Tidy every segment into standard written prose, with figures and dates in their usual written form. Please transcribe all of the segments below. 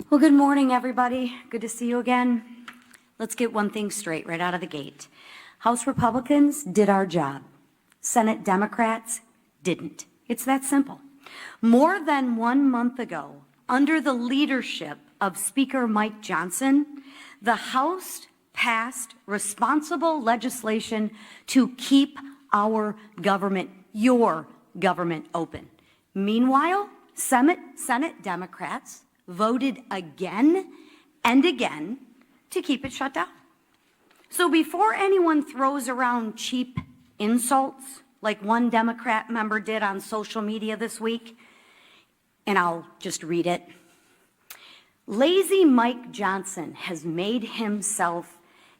Well, good morning, everybody. Good to see you again. Let's get one thing straight right out of the gate. House Republicans did our job. Senate Democrats didn't. It's that simple. More than 1 month ago, under the leadership of Speaker Mike Johnson, the House passed responsible legislation to keep our government, your government, open. Meanwhile, Senate Democrats voted again and again to keep it shut down. So before anyone throws around cheap insults like one Democrat member did on social media this week, and I'll just read it. Lazy Mike Johnson has made himself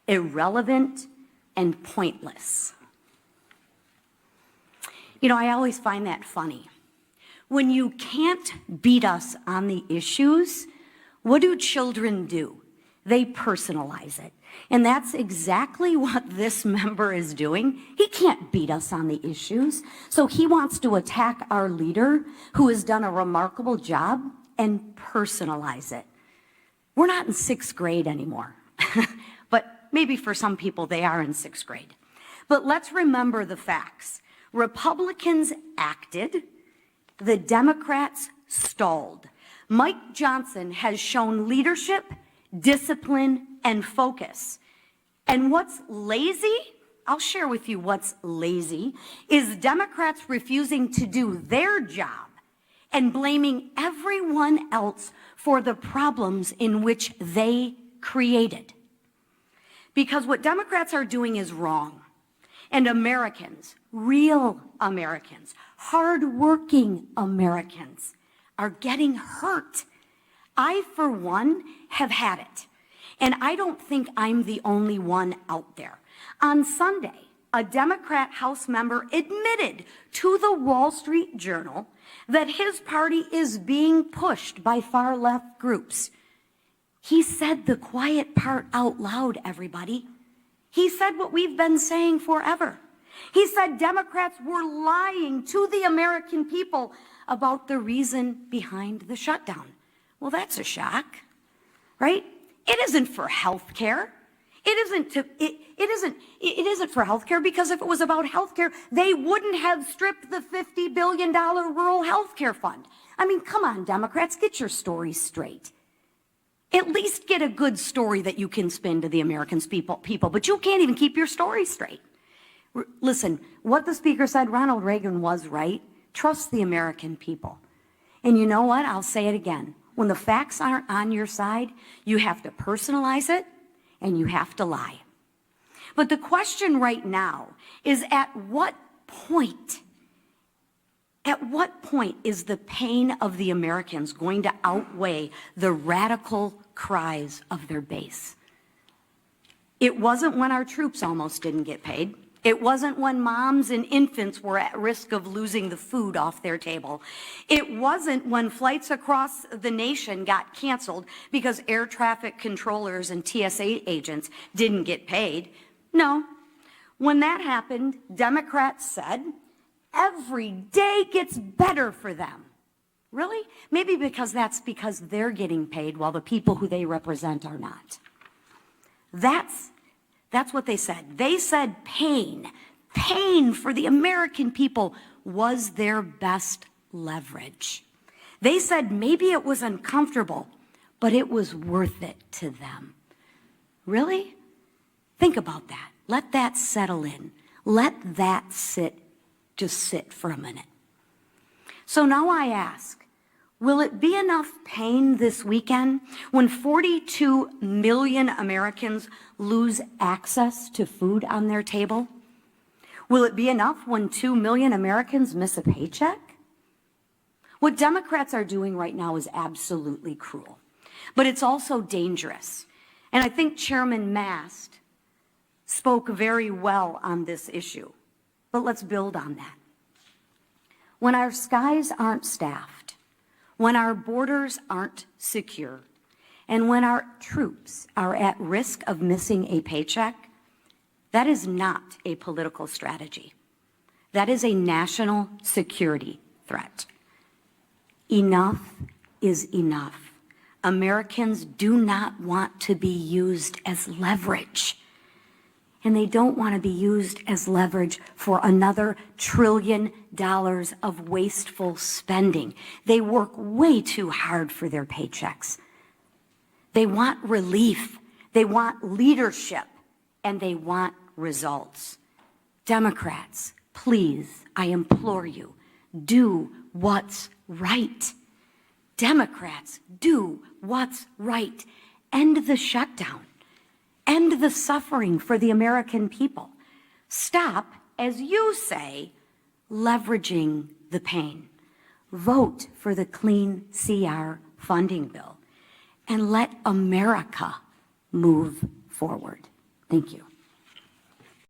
irrelevant and pointless. You know, I always find that funny. When you can't beat us on the issues, what do children do? They personalize it. And that's exactly what this member is doing. He can't beat us on the issues. So he wants to attack our leader, who has done a remarkable job, and personalize it. We're not in 6th grade anymore. But maybe for some people they are in 6th grade. But let's remember the facts. Republicans acted. The Democrats stalled. Mike Johnson has shown leadership, discipline, and focus. And what's lazy, I'll share with you what's lazy, is Democrats refusing to do their job and blaming everyone else for the problems in which they created. Because what Democrats are doing is wrong. And Americans, real Americans, hardworking Americans are getting hurt. I, for one, have had it. And I don't think I'm the only one out there. On Sunday, a Democrat House member admitted to the Wall Street Journal that his party is being pushed by far-left groups. He said the quiet part out loud, everybody. He said what we've been saying forever. He said Democrats were lying to the American people about the reason behind the shutdown. Well, that's a shock, right? It isn't for health care. It isn't for health care, because if it was about health care, they wouldn't have stripped the $50 billion rural health care fund. I mean, come on, Democrats, get your stories straight. At least get a good story that you can spin to the American people, but you can't even keep your story straight. Listen, what the speaker said, Ronald Reagan was right. Trust the American people. And you know what? I'll say it again. When the facts aren't on your side, you have to personalize it and you have to lie. But the question right now is, at what point is the pain of the Americans going to outweigh the radical cries of their base? It wasn't when our troops almost didn't get paid. It wasn't when moms and infants were at risk of losing the food off their table. It wasn't when flights across the nation got canceled because air traffic controllers and TSA agents didn't get paid. No. When that happened, Democrats said, every day gets better for them. Really? Maybe because they're getting paid while the people who they represent are not. That's what they said. They said pain for the American people was their best leverage. They said maybe it was uncomfortable, but it was worth it to them. Really? Think about that. Let that settle in. Let that just sit for a minute. So now I ask, will it be enough pain this weekend when 42 million Americans lose access to food on their table? Will it be enough when 2 million Americans miss a paycheck? What Democrats are doing right now is absolutely cruel, but it's also dangerous. And I think Chairman Mast spoke very well on this issue, but let's build on that. When our skies aren't staffed, when our borders aren't secure, and when our troops are at risk of missing a paycheck, that is not a political strategy. That is a national security threat. Enough is enough. Americans do not want to be used as leverage. And they don't want to be used as leverage for another $1 trillion of wasteful spending. They work way too hard for their paychecks. They want relief, they want leadership, and they want results. Democrats, please, I implore you, do what's right. Democrats, do what's right. End the shutdown. End the suffering for the American people. Stop, as you say, leveraging the pain. Vote for the Clean CR funding bill and let America move forward. Thank you.